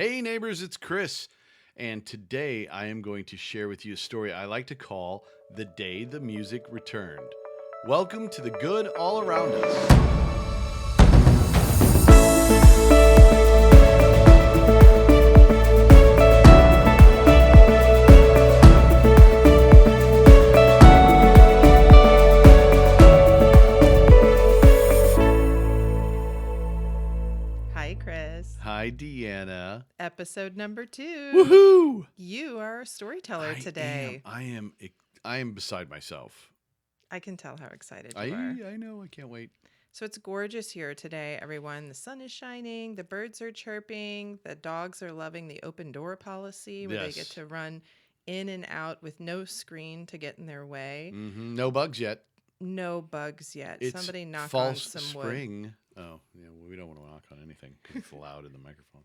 Hey neighbors, it's Chris, and today I am going to share with you a story I like to call The Day the Music Returned. Welcome to the good all around us. Hi, Chris. Hi, Deanna. Episode number 2. Woohoo! You are a storyteller today. I am beside myself. I can tell how excited I you are. know. I can't wait. So it's gorgeous here today, everyone. The sun is shining, the birds are chirping, the dogs are loving the open door policy where they get to run in and out with no screen to get in their way. Mm-hmm. No bugs yet. No bugs yet. It's Somebody knock on false some spring. wood. Oh, yeah, we don't want to knock on anything because it's loud in the microphone.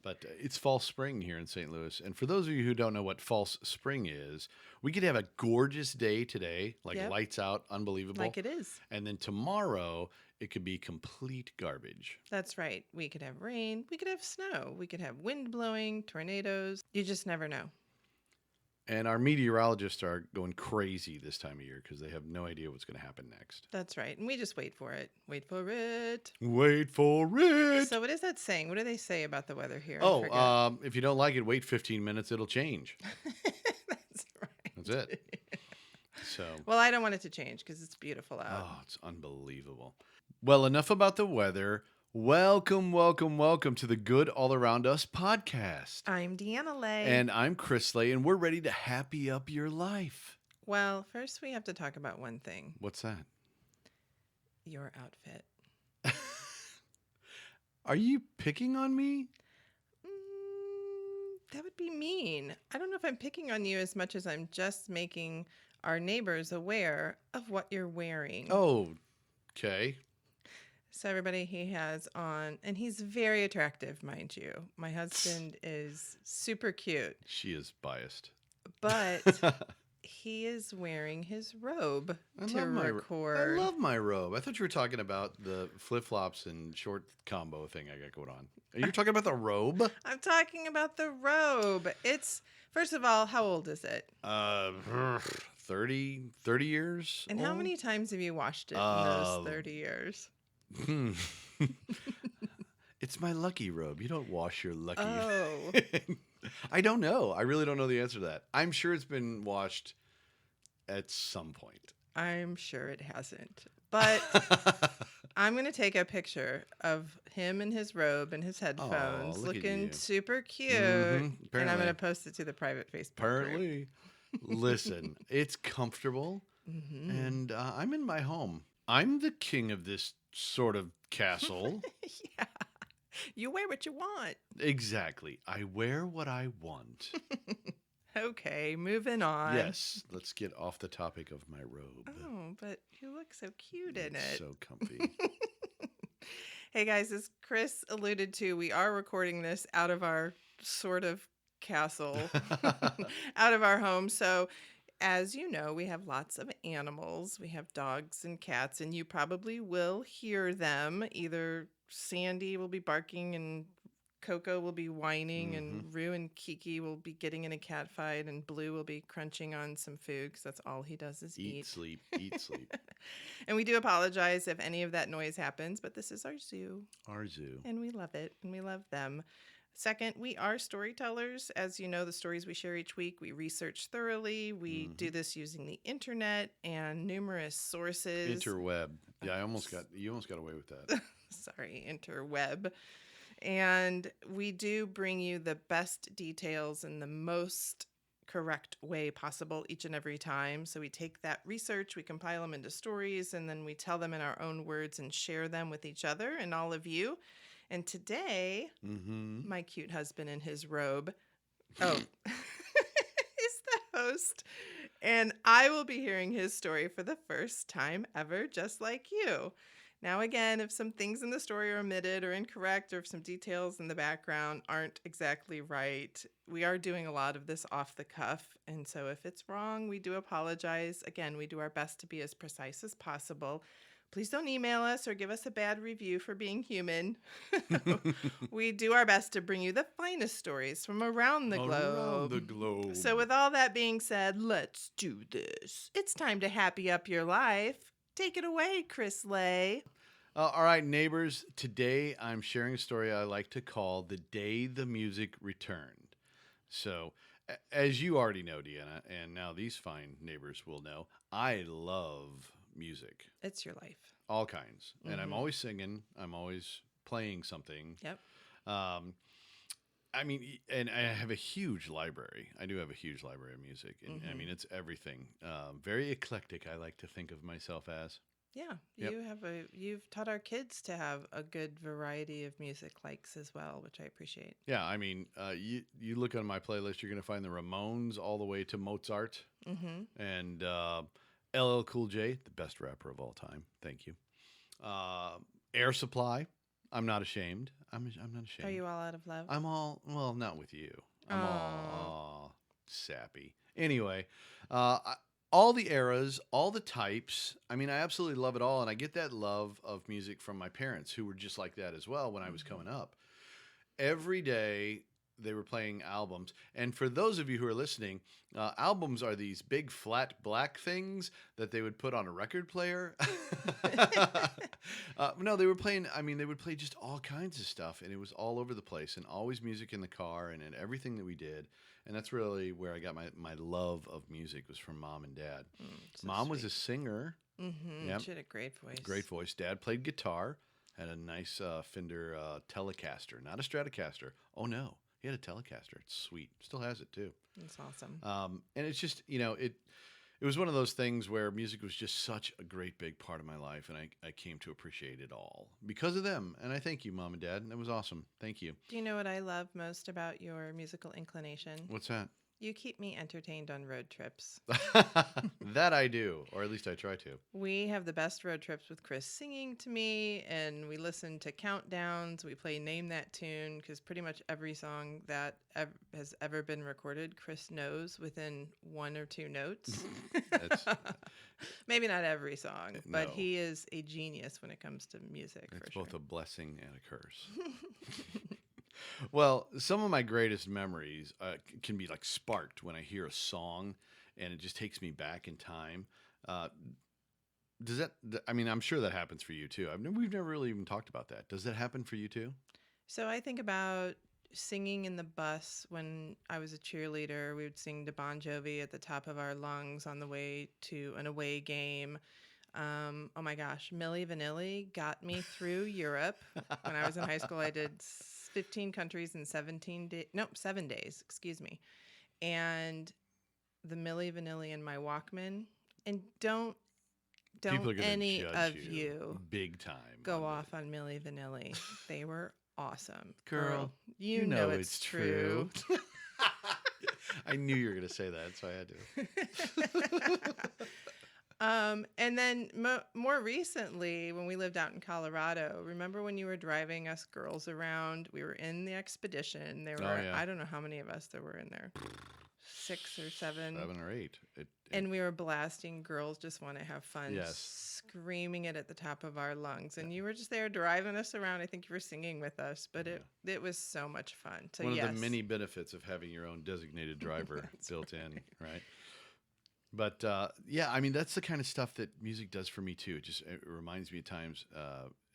But it's false spring here in St. Louis. And for those of you who don't know what false spring is, we could have a gorgeous day today, like lights out, unbelievable. Like it is. And then tomorrow, it could be complete garbage. That's right. We could have rain. We could have snow. We could have wind blowing, tornadoes. You just never know. And our meteorologists are going crazy this time of year because they have no idea what's going to happen next. That's right. And we just wait for it. Wait for it. Wait for it. So what is that saying? What do they say about the weather here? If you don't like it, wait 15 minutes. It'll change. That's right. That's it. So. Well, I don't want it to change because it's beautiful out. Oh, it's unbelievable. Well, enough about the weather. Welcome to the Good All Around Us podcast. I'm Deanna Ley. And I'm Chris Ley, and we're ready to happy up your life. Well, first we have to talk about one thing. What's that? Your outfit. Are you picking on me? That would be mean. I don't know if I'm picking on you as much as I'm just making our neighbors aware of what you're wearing. Oh, okay. So everybody, he has on, and he's very attractive, mind you. My husband is super cute. She is biased. But he is wearing his robe to record. I love my robe. I thought you were talking about the flip-flops and short combo thing I got going on. Are you talking about the robe? I'm talking about the robe. It's, first of all, how old is it? 30 years And old? how many times have you washed it in those 30 years? It's my lucky robe. You don't wash your lucky. Oh. I don't know. I really don't know the answer to that. I'm sure it's been washed at some point. I'm sure it hasn't. But I'm going to take a picture of him in his robe and his headphones looking super cute. Mm-hmm. And I'm going to post it to the private Facebook group. Listen, it's comfortable. Mm-hmm. And I'm in my home. I'm the king of this sort of castle. Yeah. You wear what you want. Exactly. I wear what I want. Okay, moving on. Yes, let's get off the topic of my robe. Oh, but you look so cute in it. So comfy. Hey guys, as Chris alluded to, we are recording this out of our sort of castle, out of our home. So as you know, we have lots of animals. We have dogs and cats, and you probably will hear them. Either Sandy will be barking and Coco will be whining, and Rue and Kiki will be getting in a cat fight, and Blue will be crunching on some food because that's all he does is eat. Eat, sleep. And we do apologize if any of that noise happens, but this is our zoo. Our zoo. And we love it, and we love them. Second, we are storytellers. As you know, the stories we share each week, we research thoroughly. We do this using the internet and numerous sources. Interweb. Yeah, you almost got away with that. Sorry, interweb. And we do bring you the best details in the most correct way possible each and every time. So we take that research, we compile them into stories, and then we tell them in our own words and share them with each other and all of you. And today, my cute husband in his robe, is the host. And I will be hearing his story for the first time ever, just like you. Now, again, if some things in the story are omitted or incorrect, or if some details in the background aren't exactly right, we are doing a lot of this off the cuff. And so if it's wrong, we do apologize. Again, we do our best to be as precise as possible. Please don't email us or give us a bad review for being human. We do our best to bring you the finest stories from around the globe. Around the globe. So with all that being said, let's do this. It's time to happy up your life. Take it away, Chris Ley. All right, neighbors. Today I'm sharing a story I like to call The Day the Music Returned. So, as you already know, Deanna, and now these fine neighbors will know, I love music. It's your life. All kinds. And I'm always singing. I'm always playing something. Yep. I mean, and I have a huge library. I do have a huge library of music. And I mean, it's everything. Very eclectic, I like to think of myself as. Yeah. Yep. You've taught our kids to have a good variety of music likes as well, which I appreciate. Yeah, I mean, you look on my playlist, you're going to find the Ramones all the way to Mozart. And LL Cool J, the best rapper of all time. Thank you. Air Supply. I'm not ashamed. I'm not ashamed. Are you all out of love? I'm all, well, not with you. I'm all sappy. Anyway, all the eras, all the types. I mean, I absolutely love it all. And I get that love of music from my parents, who were just like that as well when I was coming up. Every day they were playing albums. And for those of you who are listening, albums are these big flat black things that they would put on a record player. No, they were playing, I mean, they would play just all kinds of stuff, and it was all over the place, and always music in the car and in everything that we did. And that's really where I got my love of music, was from Mom and Dad. So Mom was sweet. a singer. Yep. She had a great voice. Great voice. Dad played guitar, had a nice Fender Telecaster, not a Stratocaster. Oh, no. He had a Telecaster. It's sweet. Still has it, too. That's awesome. And it's just, it was one of those things where music was just such a great big part of my life, and I came to appreciate it all because of them. And I thank you, Mom and Dad. That was awesome. Thank you. Do you know what I love most about your musical inclination? What's that? You keep me entertained on road trips. That I do, or at least I try to. We have the best road trips with Chris singing to me, and we listen to countdowns. We play Name That Tune, because pretty much every song that has ever been recorded, Chris knows within one or two notes. Maybe not every song, but No. he is a genius when it comes to music. It's for sure. both a blessing and a curse. Well, some of my greatest memories can be like sparked when I hear a song and it just takes me back in time. Does that, I mean, I'm sure that happens for you too. We've never really even talked about that. Does that happen for you too? So I think about singing in the bus when I was a cheerleader. We would sing to Bon Jovi at the top of our lungs on the way to an away game. Oh my gosh, Milli Vanilli got me through Europe. When I was in high school, I did 15 countries in 7 days, excuse me. And the Milli Vanilli in my Walkman. And don't People are gonna any judge of you you big time go on off on Milli Vanilli. They were awesome. Girl, you know it's true. I knew you were going to say that, so I had to. And then more recently, when we lived out in Colorado, remember when you were driving us girls around? We were in the expedition. There were, yeah. I don't know how many of us there were in there, 6 or 7. 7 or 8. And we were blasting Girls Just Want to Have Fun, Yes. screaming it at the top of our lungs. And you were just there driving us around. I think you were singing with us, but it was so much fun. So One yes. of the many benefits of having your own designated driver built in, right? But yeah, I mean, that's the kind of stuff that music does for me too. It reminds me at times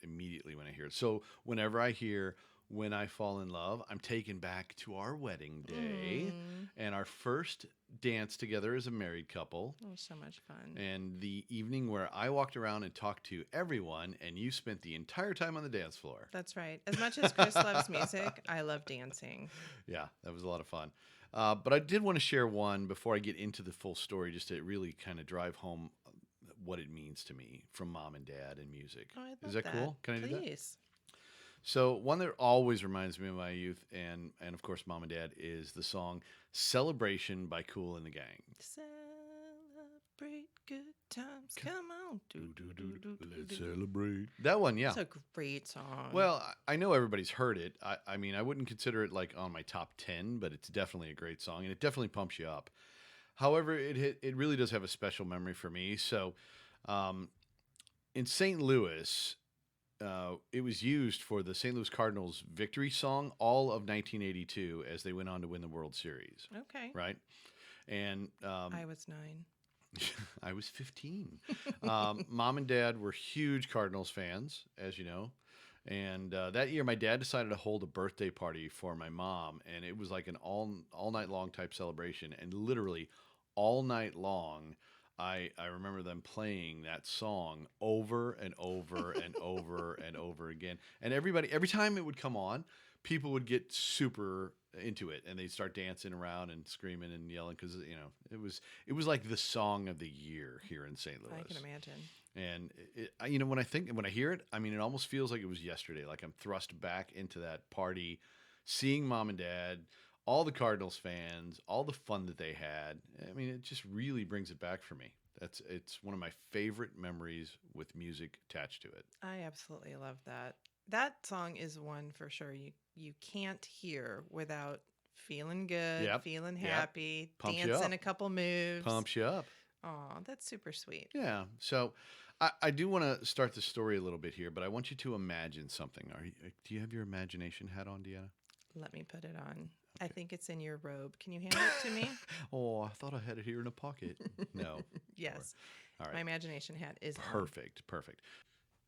immediately when I hear it. So whenever I hear When I Fall in Love, I'm taken back to our wedding day and our first dance together as a married couple. It was so much fun. And the evening where I walked around and talked to everyone and you spent the entire time on the dance floor. That's right. As much as Chris loves music, I love dancing. Yeah, that was a lot of fun. But I did want to share one before I get into the full story, just to really kind of drive home what it means to me from Mom and Dad and music. Oh, I love Is that cool? Can I do that? Please. So one that always reminds me of my youth and of course Mom and Dad is the song Celebration by Kool and the Gang. Celebrate good times. Come on. Let's celebrate. That one, yeah. It's a great song. Well, I know everybody's heard it. I mean, I wouldn't consider it like on my top 10, but it's definitely a great song, and it definitely pumps you up. However, it really does have a special memory for me. So, in St. Louis, it was used for the St. Louis Cardinals victory song all of 1982 as they went on to win the World Series. Okay. Right? And I was 9. I was 15. Mom and Dad were huge Cardinals fans, as you know. And that year, my dad decided to hold a birthday party for my mom, and it was like an all night long type celebration. And literally, all night long, I remember them playing that song over and over and over and over again. And every time it would come on, people would get super into it, and they'd start dancing around and screaming and yelling because it was like the song of the year here in St. Louis. I can imagine. And when I hear it, I mean, it almost feels like it was yesterday. Like I'm thrust back into that party, seeing Mom and Dad, all the Cardinals fans, all the fun that they had. I mean, it just really brings it back for me. It's one of my favorite memories with music attached to it. I absolutely love that. That song is one for sure you can't hear without feeling good, Yep. feeling Yep. happy, Pumps you dancing up. a couple moves. Pumps you up. Oh, that's super sweet. Yeah. So I do want to start the story a little bit here, but I want you to imagine something. Do you have your imagination hat on, Deanna? Let me put it on. I think it's in your robe. Can you hand it to me? Oh, I thought I had it here in a pocket. No. Yes. All right. My imagination hat is on. Perfect.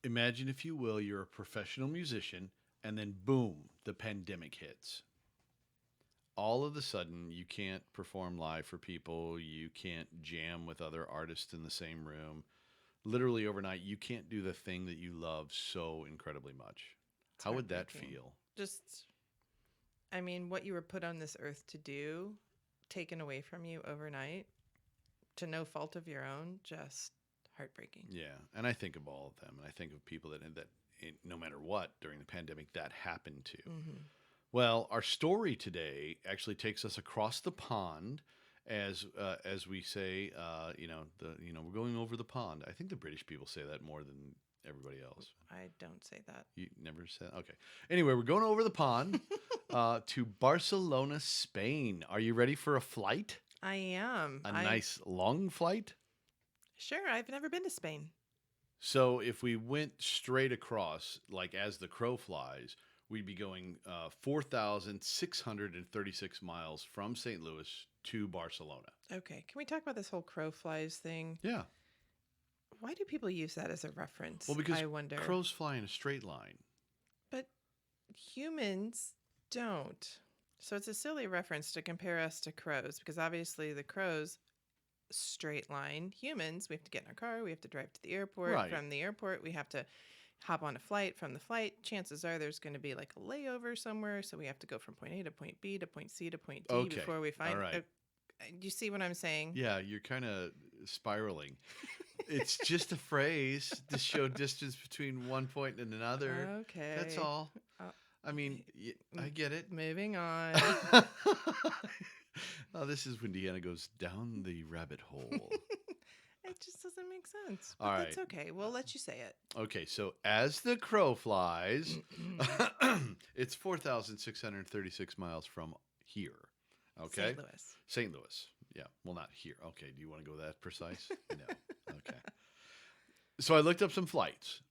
Imagine, if you will, you're a professional musician, and then boom, the pandemic hits. All of a sudden, you can't perform live for people. You can't jam with other artists in the same room. Literally overnight, you can't do the thing that you love so incredibly much. It's How would that heartbreaking. feel? I mean, what you were put on this earth to do, taken away from you overnight, to no fault of your own, just heartbreaking. Yeah, and I think of all of them, and I think of people that no matter what during the pandemic that happened to. Mm-hmm. Well, our story today actually takes us across the pond, as we say. We're going over the pond. I think the British people say that more than everybody else. I don't say that. You never said. Okay. Anyway, we're going over the pond to Barcelona, Spain. Are you ready for a flight? I am. Nice long flight? Sure, I've never been to Spain. So if we went straight across, like as the crow flies, we'd be going 4,636 miles from St. Louis to Barcelona. Okay, can we talk about this whole crow flies thing? Yeah. Why do people use that as a reference? Well, because I wonder. crows fly in a straight line. But humans don't. So it's a silly reference to compare us to crows, because obviously the crows, straight line. Humans, we have to get in our car, we have to drive to the airport. Right. From the airport, we have to hop on a flight. From the flight, chances are there's going to be like a layover somewhere, so we have to go from point A to point B to point C to point D before we find. All right. You see what I'm saying? Yeah, you're kind of spiraling. It's just a phrase to show distance between one point and another. Okay. That's all. I mean, I get it. Moving on. Oh, this is when Deanna goes down the rabbit hole. It just doesn't make sense. All But right. that's okay. We'll let you say it. Okay, so as the crow flies, it's 4,636 miles from here. Okay? St. Louis. St. Louis. Yeah. Well, not here. Okay. Do you want to go that precise? No. Okay. So I looked up some flights.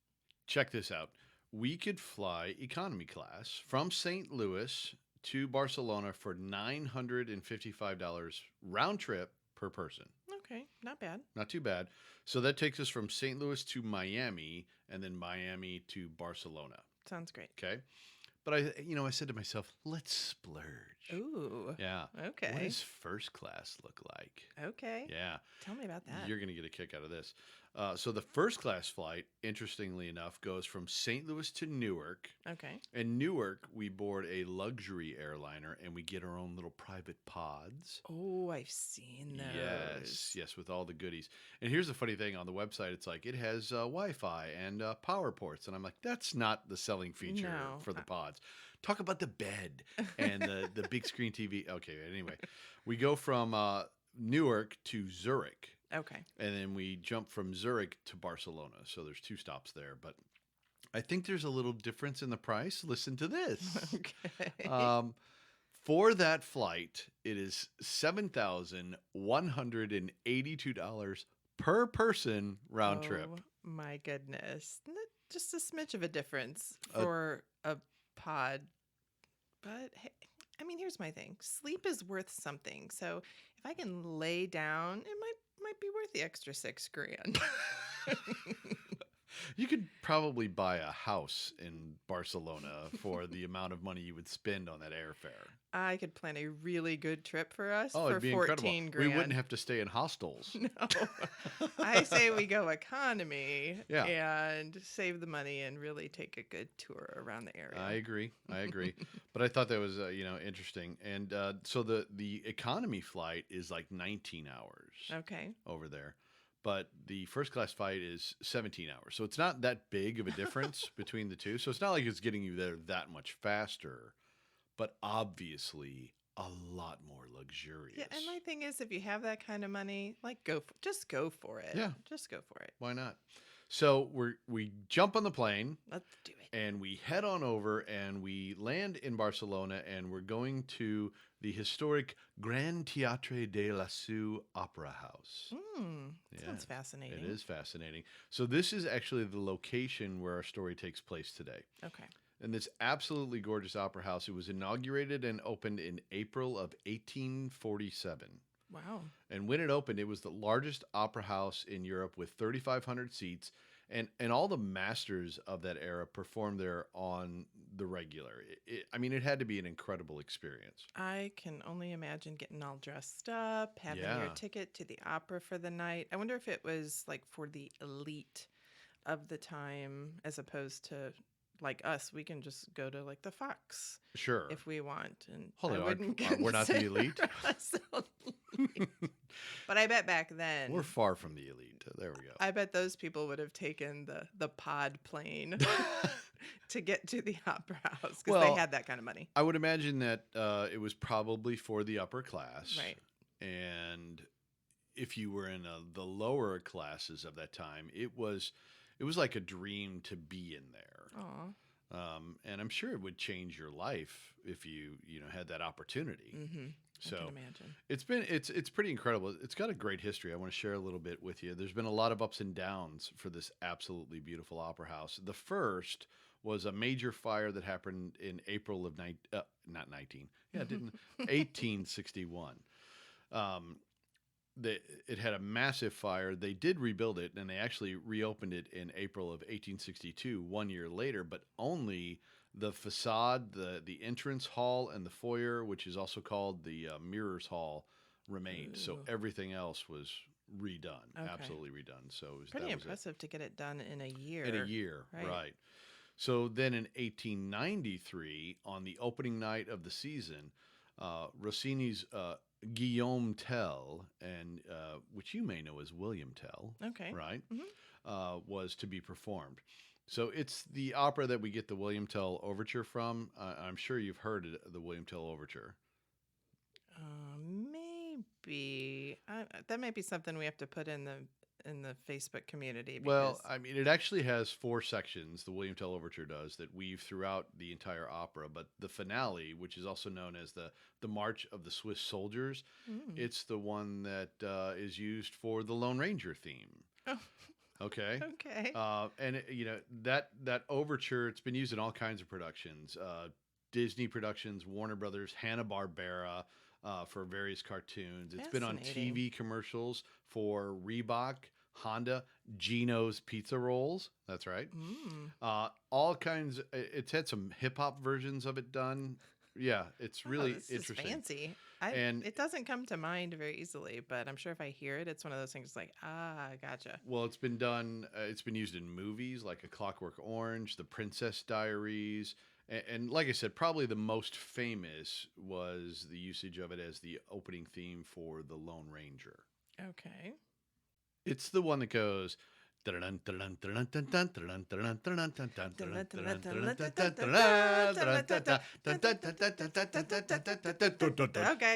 Check this out. We could fly economy class from St. Louis to Barcelona for $955 round trip per person. Okay, not bad. Not too bad. So that takes us from St. Louis to Miami, and then Miami to Barcelona. Sounds great. Okay. But I said to myself, let's splurge. Ooh. Yeah. Okay. What does first class look like? Okay. Yeah. Tell me about that. You're going to get a kick out of this. So the first class flight, interestingly enough, goes from St. Louis to Newark. Okay. In Newark, we board a luxury airliner, and we get our own little private pods. Oh, I've seen those. Yes, with all the goodies. And here's the funny thing on the website: it's like it has Wi-Fi and power ports, and I'm like, that's not the selling feature for the pods. Talk about the bed and the big screen TV. Okay, anyway, we go from Newark to Zurich. Okay. And then we jump from Zurich to Barcelona. So there's 2 stops there, but I think there's a little difference in the price. Listen to this. Okay. For that flight, it is $7,182 per person round trip. Oh my goodness. Just a smidge of a difference for a pod. But hey, I mean, here's my thing. Sleep is worth something. So if I can lay down, it might be worth the extra $6,000. You could probably buy a house in Barcelona for the amount of money you would spend on that airfare. I could plan a really good trip for us Oh, for it'd be 14 incredible. grand. We wouldn't have to stay in hostels. No. I say we go economy Yeah. and save the money and really take a good tour around the area. I agree. But I thought that was interesting. And so the economy flight is like 19 hours Okay. over there. But the first class flight is 17 hours. So it's not that big of a difference between the two. So it's not like it's getting you there that much faster, but obviously a lot more luxurious. Yeah, and my thing is, if you have that kind of money, like just go for it. Yeah. Just go for it. Why not? So we jump on the plane. Let's do it. And we head on over and we land in Barcelona, and we're going to the historic Gran Teatre de Liceu Opera House. Sounds fascinating. It is fascinating. So this is actually the location where our story takes place today. Okay. And this absolutely gorgeous opera house, it was inaugurated and opened in April of 1847. Wow. And when it opened, it was the largest opera house in Europe with 3,500 seats. And all the masters of that era performed there on the regular. It had to be an incredible experience. I can only imagine getting all dressed up, having your ticket to the opera for the night. I wonder if it was like for the elite of the time as opposed to like us. We can just go to like the Fox. Sure. If we want. And we're not the elite. But I bet back then. We're far from the elite. There we go. I bet those people would have taken the pod plane to get to the opera house because they had that kind of money. I would imagine that it was probably for the upper class. Right. And if you were in the lower classes of that time, it was like a dream to be in there. Aw. And I'm sure it would change your life if you had that opportunity. Mm-hmm. So I can imagine. it's pretty incredible. It's got a great history. I want to share a little bit with you. There's been a lot of ups and downs for this absolutely beautiful opera house. The first was a major fire that happened in April of 1861. It had a massive fire. They did rebuild it, and they actually reopened it in April of 1862, 1 year later, but only the facade, the entrance hall, and the foyer, which is also called the Mirrors Hall, remained. Ooh. So everything else was redone, Okay. absolutely redone. So it was Pretty impressive to get it done in a year. In a year, right. right. So then in 1893, on the opening night of the season, Rossini's Guillaume Tell, and which you may know as William Tell, Okay. right, Mm-hmm. was to be performed. So it's the opera that we get the William Tell Overture from. I'm sure you've heard the William Tell Overture. Maybe that might be something we have to put in the Facebook community. Well, it actually has 4 sections. The William Tell Overture does that weave throughout the entire opera. But the finale, which is also known as the March of the Swiss Soldiers, it's the one that is used for the Lone Ranger theme. Oh. Okay. Okay. And that overture, it's been used in all kinds of productions, Disney productions, Warner Brothers, Hanna-Barbera, for various cartoons. It's been on TV commercials for Reebok, Honda, Geno's Pizza Rolls. That's right. All kinds. It's had some hip hop versions of it done. Yeah, it's really interesting. Is fancy. And it doesn't come to mind very easily, but I'm sure if I hear it, it's one of those things like, gotcha. Well, it's been done. It's been used in movies like A Clockwork Orange, The Princess Diaries, and like I said, probably the most famous was the usage of it as the opening theme for The Lone Ranger. Okay. It's the one that goes. Okay,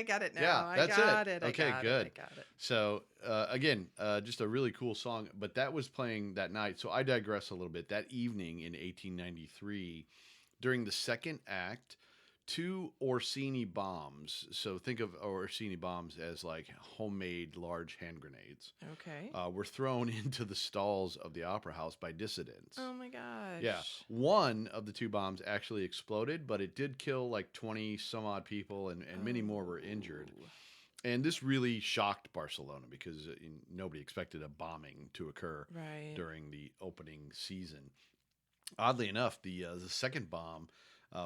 got it now. Yeah, that's it. Okay, good. I got it. So again, just a really cool song, but that was playing that night. So I digress a little bit. That evening in 1893, during the second act, 2 Orsini bombs. So think of Orsini bombs as like homemade large hand grenades. Okay. Were thrown into the stalls of the opera house by dissidents. Oh my gosh. Yeah. One of the 2 bombs actually exploded, but it did kill like 20 some odd people, and many more were injured. And this really shocked Barcelona because nobody expected a bombing to occur during the opening season. Oddly enough, the second bomb,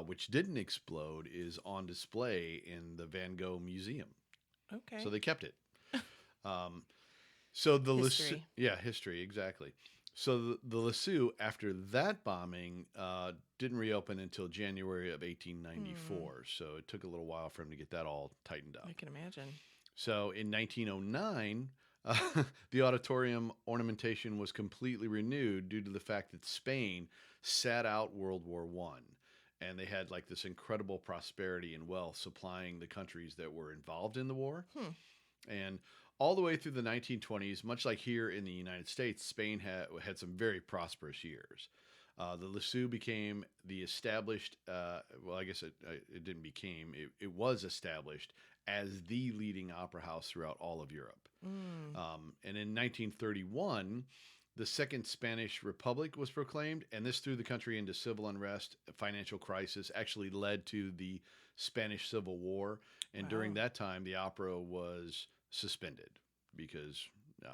which didn't explode, is on display in the Van Gogh Museum. Okay. So they kept it. So the History. history, exactly. So the Liceu, after that bombing, didn't reopen until January of 1894. So it took a little while for him to get that all tightened up. I can imagine. So in 1909, the auditorium ornamentation was completely renewed due to the fact that Spain sat out World War I. And they had like this incredible prosperity and wealth supplying the countries that were involved in the war. And all the way through the 1920s, much like here in the United States, Spain had some very prosperous years. The Liceu became the established, well, I guess it didn't became, it was established as the leading opera house throughout all of Europe. And in 1931, the Second Spanish Republic was proclaimed, and this threw the country into civil unrest. A financial crisis actually led to the Spanish Civil War. And during that time, the opera was suspended because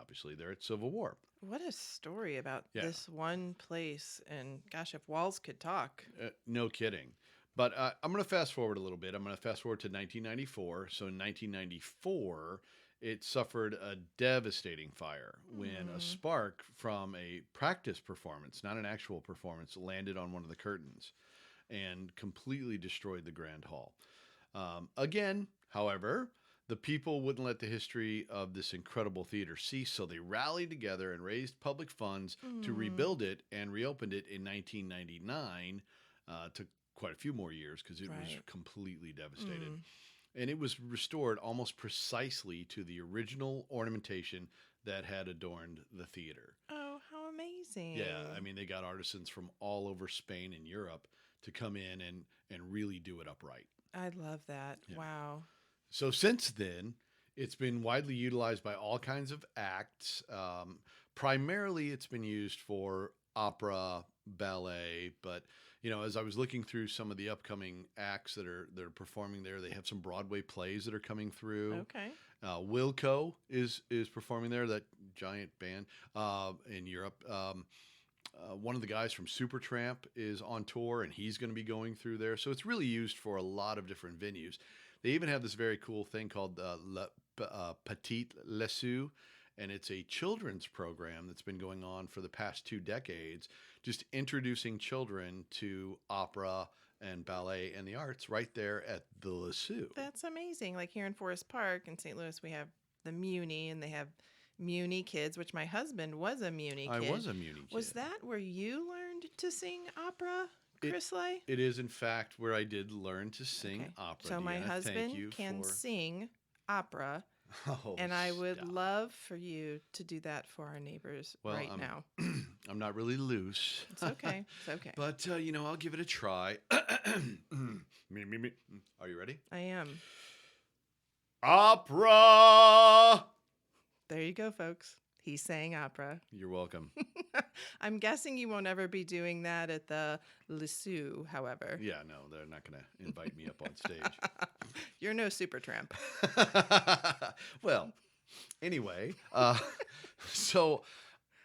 obviously they're at civil war. What a story about this one place. And gosh, if walls could talk. No kidding. But I'm going to fast forward a little bit. I'm going to fast forward to 1994. So in 1994, it suffered a devastating fire when a spark from a practice performance, not an actual performance, landed on one of the curtains and completely destroyed the Grand Hall. Again, however, the people wouldn't let the history of this incredible theater cease, so they rallied together and raised public funds to rebuild it and reopened it in 1999. Took quite a few more years because it was completely devastated. And it was restored almost precisely to the original ornamentation that had adorned the theater. Oh, how amazing. Yeah, I mean, they got artisans from all over Spain and Europe to come in and really do it upright. I love that. Yeah. Wow. So since then, it's been widely utilized by all kinds of acts. Primarily, it's been used for opera, ballet, but as I was looking through some of the upcoming acts that are performing there, they have some Broadway plays that are coming through. Okay. Wilco is performing there, that giant band in Europe. One of the guys from Supertramp is on tour, and he's going to be going through there. So it's really used for a lot of different venues. They even have this very cool thing called Petit Liceu, and it's a children's program that's been going on for the past 2 decades, just introducing children to opera and ballet and the arts right there at the Liceu. That's amazing. Like here in Forest Park in St. Louis, we have the Muni, and they have Muni Kids, which my husband was a Muni kid. I was a Muni kid. Was that where you learned to sing opera, Chris Ley? It is, in fact, where I did learn to sing opera. So my Deanna, husband can sing opera. Oh, and I would love for you to do that for our neighbors now. I'm not really loose. It's okay. It's okay. But, I'll give it a try. Me. Are you ready? I am. Opera! There you go, folks. He sang opera. You're welcome. I'm guessing you won't ever be doing that at the Liceu, however. Yeah, no, they're not going to invite me up on stage. You're no Supertramp. Well, anyway, so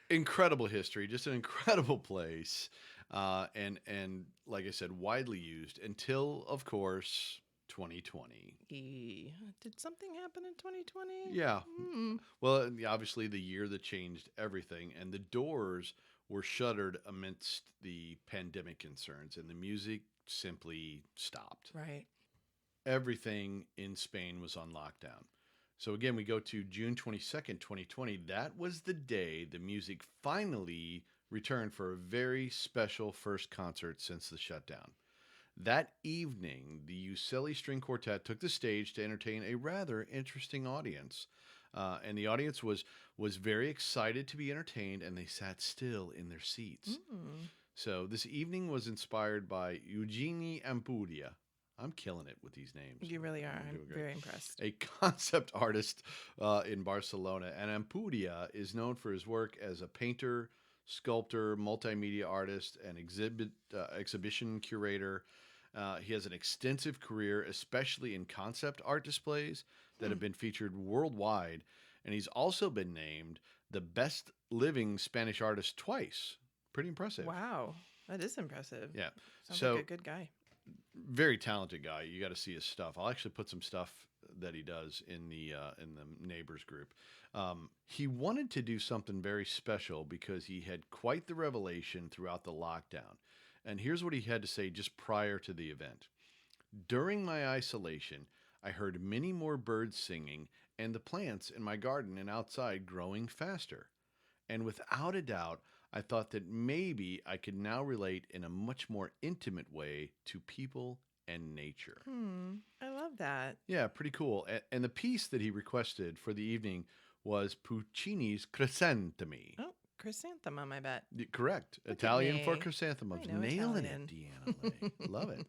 incredible history, just an incredible place, and like I said, widely used until, of course, 2020. Did something happen in 2020? Yeah. Well, obviously the year that changed everything, and the doors were shuttered amidst the pandemic concerns, and the music simply stopped. Right. Everything in Spain was on lockdown. So again, we go to June 22nd, 2020. That was the day the music finally returned for a very special first concert since the shutdown. That evening, the Uccelli String Quartet took the stage to entertain a rather interesting audience. And the audience was very excited to be entertained, and they sat still in their seats. So this evening was inspired by Eugenio Ampudia. I'm killing it with these names. You really are. I'm I'm doing great. very impressed. A concept artist in Barcelona. And Ampudia is known for his work as a painter, sculptor, multimedia artist, and exhibition curator. He has an extensive career, especially in concept art displays that have been featured worldwide. And he's also been named the best living Spanish artist twice. Pretty impressive. Wow. That is impressive. Yeah. Sounds So like a good guy. very talented guy. You got to see his stuff. I'll actually put some stuff that he does in the neighbors group. He wanted to do something very special because he had quite the revelation throughout the lockdown. And here's what he had to say just prior to the event. During my isolation, I heard many more birds singing and the plants in my garden and outside growing faster. And without a doubt, I thought that maybe I could now relate in a much more intimate way to people and nature. I love that. Yeah, pretty cool. And the piece that he requested for the evening was Puccini's Chrysanthemi. Oh, chrysanthemum, I bet. Correct. Look at Italian for me. chrysanthemums. I know Nailing Italian. it, Deanna Ley. Love it.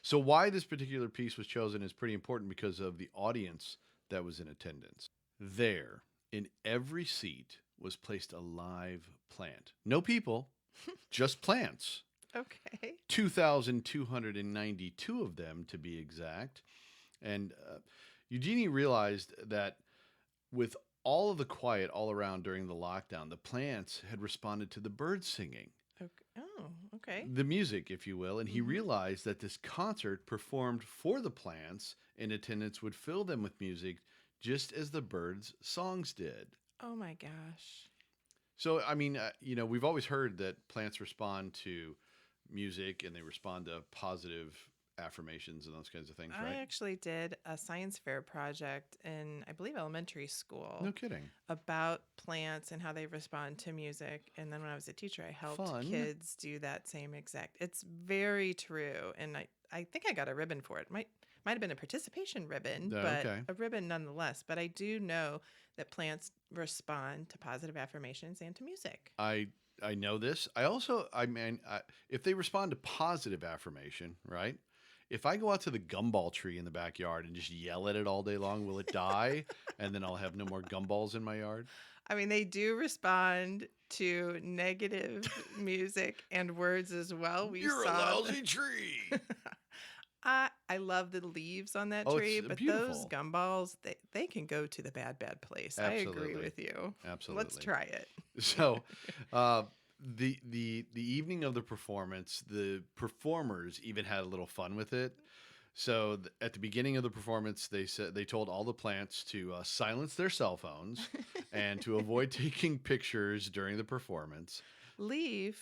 So why this particular piece was chosen is pretty important because of the audience that was in attendance. There, in every seat, was placed a live plant. No people, just plants. Okay. 2,292 of them, to be exact. And Eugenie realized that with all of the quiet all around during the lockdown, the plants had responded to the birds singing. Okay. Oh, okay. The music, if you will, and he realized that this concert performed for the plants in attendance would fill them with music just as the birds' songs did. Oh my gosh. So, I mean, we've always heard that plants respond to music and they respond to positive affirmations and those kinds of things, I right? actually did a science fair project in, I believe, elementary school No kidding. about plants and how they respond to music. And then when I was a teacher, I helped Fun. kids do that same exact. It's very true. And I think I got a ribbon for it. Might have been a participation ribbon, Oh, but okay. a ribbon nonetheless. But I do know that plants respond to positive affirmations and to music. I know this. If they respond to positive affirmation, right? If I go out to the gumball tree in the backyard and just yell at it all day long, will it die? And then I'll have no more gumballs in my yard? I mean, they do respond to negative music and words as well. You're a lousy tree. I love the leaves on that Oh, tree, it's but beautiful. those gumballs, they can go to the bad place. I agree Absolutely. with you. Absolutely. Let's try it. So, the evening of the performance, the performers even had a little fun with it. So at the beginning of the performance, they told all the plants to silence their cell phones and to avoid taking pictures during the performance. Leave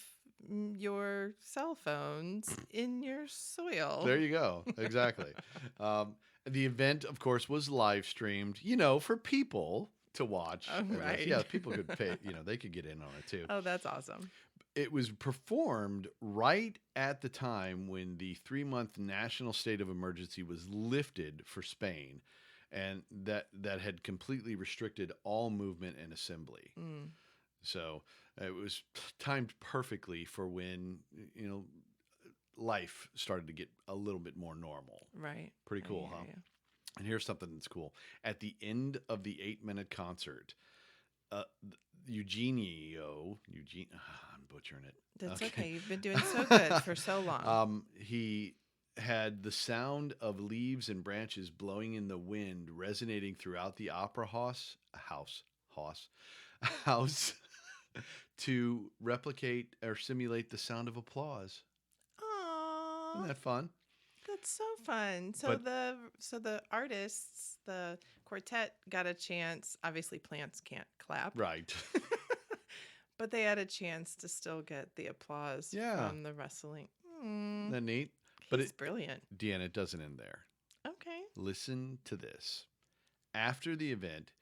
your cell phones in your soil. There you go. Exactly. The event, of course, was live streamed, for people to watch. Oh, right. Yeah, people could pay, they could get in on it too. Oh, that's awesome. It was performed right at the time when the 3-month national state of emergency was lifted for Spain, and that had completely restricted all movement and assembly. So it was timed perfectly for when, life started to get a little bit more normal. Right. Pretty cool, I huh? hear you. And here's something that's cool. At the end of the 8-minute concert, Eugenio, I'm butchering it. That's okay. You've been doing so good for so long. He had the sound of leaves and branches blowing in the wind resonating throughout the opera house to replicate or simulate the sound of applause. Aww. Isn't that fun? That's so fun. So But- the artists, the quartet got a chance. Obviously, plants can't clap, Right. but they had a chance to still get the applause Yeah. from the wrestling. Isn't that neat? But He's brilliant. Deanna, it doesn't end there. Okay. Listen to this. After the event,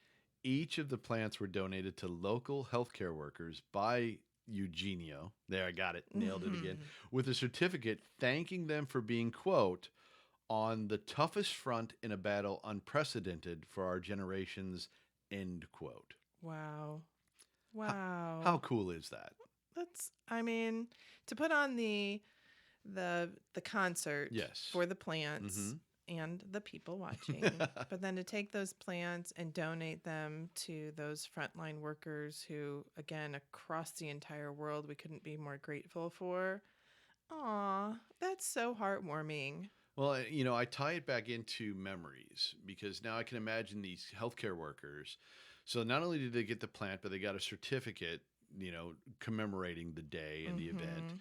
each of the plants were donated to local healthcare workers by Eugenio. There, I got it. Nailed it again. With a certificate thanking them for being, quote, on the toughest front in a battle unprecedented for our generations, end quote. Wow. Wow. How cool is that? To put on the the concert Yes. for the plants Mm-hmm. and the people watching, but then to take those plants and donate them to those frontline workers who, again, across the entire world, we couldn't be more grateful for. Aw, that's so heartwarming. Well, I tie it back into memories because now I can imagine these healthcare workers. So not only did they get the plant, but they got a certificate, commemorating the day and the event.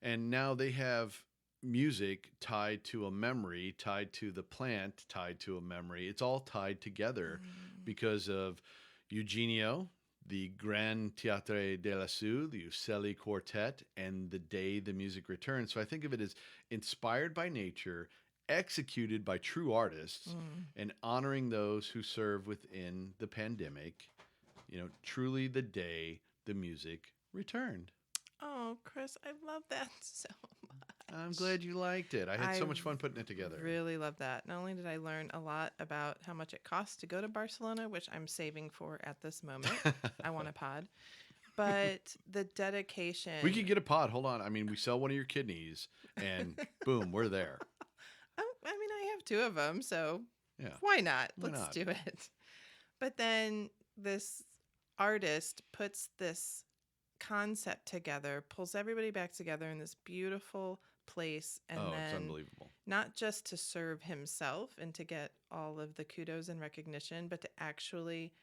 And now they have music tied to a memory, tied to the plant, tied to a memory. It's all tied together because of Eugenio, the Gran Teatre de Liceu, the Uccelli Quartet, and the day the music returns. So I think of it as inspired by nature, executed by true artists, and honoring those who serve within the pandemic. Truly the day the music returned. Oh, Chris, I love that so much. I'm glad you liked it. I had so much fun putting it together. Really love that. Not only did I learn a lot about how much it costs to go to Barcelona, which I'm saving for at this moment. I want a pod. But the dedication. We could get a pod. Hold on. I mean, we sell one of your kidneys and boom, we're there. Oh, I mean, I have 2 of them, so Yeah. why not? Why Let's not? do it. But then this artist puts this concept together, pulls everybody back together in this beautiful place, and It's then unbelievable. not just to serve himself and to get all of the kudos and recognition, but to actually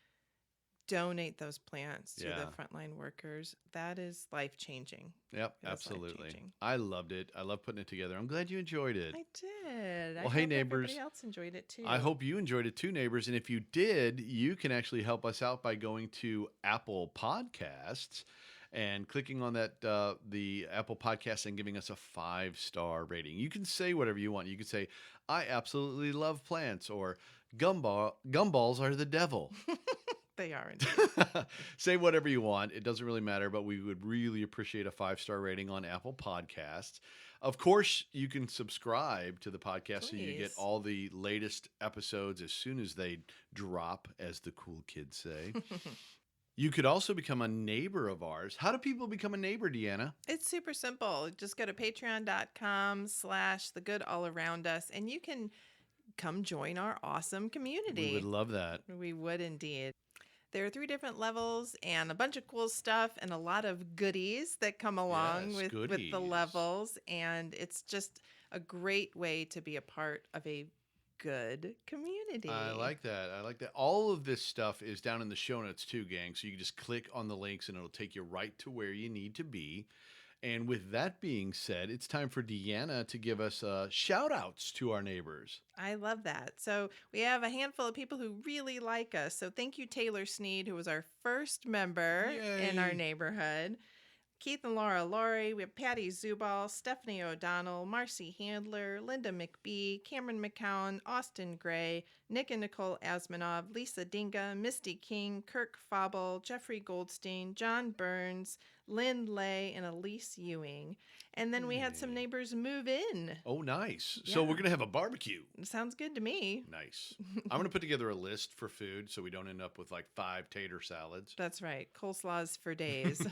donate those plants to Yeah. the frontline workers. That is life-changing. Yep, It was absolutely. life-changing. I loved it. I love putting it together. I'm glad you enjoyed it. I did. Well, I hey, hope neighbors. everybody else enjoyed it too. I hope you enjoyed it too, neighbors. And if you did, you can actually help us out by going to Apple Podcasts and clicking on that the Apple Podcast and giving us a 5-star rating. You can say whatever you want. You can say, "I absolutely love plants," or "Gumballs are the devil." They are indeed. Say whatever you want. It doesn't really matter, but we would really appreciate a 5-star rating on Apple Podcasts. Of course, you can subscribe to the podcast so you get Please. all the latest episodes as soon as they drop, as the cool kids say. You could also become a neighbor of ours. How do people become a neighbor, Deanna? It's super simple. Just go to patreon.com/thegoodallaroundus and you can come join our awesome community. We would love that. We would indeed. There are 3 different levels and a bunch of cool stuff and a lot of goodies that come along Yes, with the goodies. levels. And it's just a great way to be a part of a good community. I like that. I like that. All of this stuff is down in the show notes too, gang. So you can just click on the links and it'll take you right to where you need to be. And with that being said, it's time for Deanna to give us shout outs to our neighbors. I love that. So we have a handful of people who really like us. So thank you, Taylor Sneed, who was our first member in our Yay. neighborhood. Keith and Laura Laurie. We have Patty Zubal, Stephanie O'Donnell, Marcy Handler, Linda McBee, Cameron McCown, Austin Gray, Nick and Nicole Asmanov, Lisa Dinga, Misty King, Kirk Fauble, Jeffrey Goldstein, John Burns, Lynn Lay, and Elise Ewing. And then we had some Yay. neighbors move in. Oh, nice. So Yeah. we're going to have a barbecue. Sounds good to me. Nice. I'm going to put together a list for food so we don't end up with like 5 tater salads. That's right. Coleslaws for days.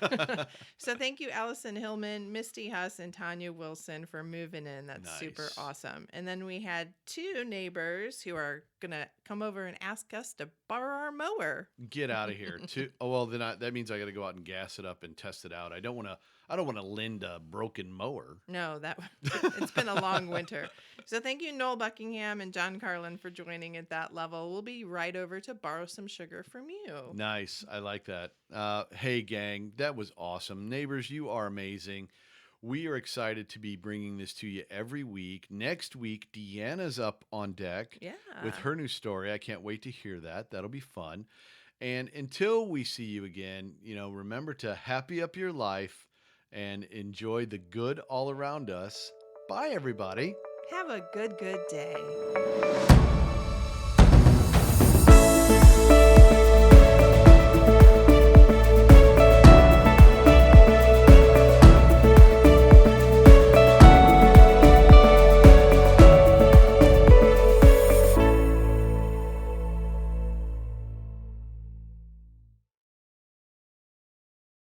So thank you, Allison Hillman, Misty Huss, and Tanya Wilson for moving in. That's super Nice. awesome. And then we had 2 neighbors who are going to come over and ask us to borrow our mower. Get out of here. Oh, well, then that means I got to go out and gas it up and test it out. I don't want to lend a broken mower. No, it's been a long winter. So thank you, Noel Buckingham and John Carlin, for joining at that level. We'll be right over to borrow some sugar from you. Nice. I like that. Hey, gang, that was awesome. Neighbors, you are amazing. We are excited to be bringing this to you every week. Next week, Deanna's up on deck Yeah. with her new story. I can't wait to hear that. That'll be fun. And until we see you again, remember to happy up your life and enjoy the good all around us. Bye, everybody. Have a good day.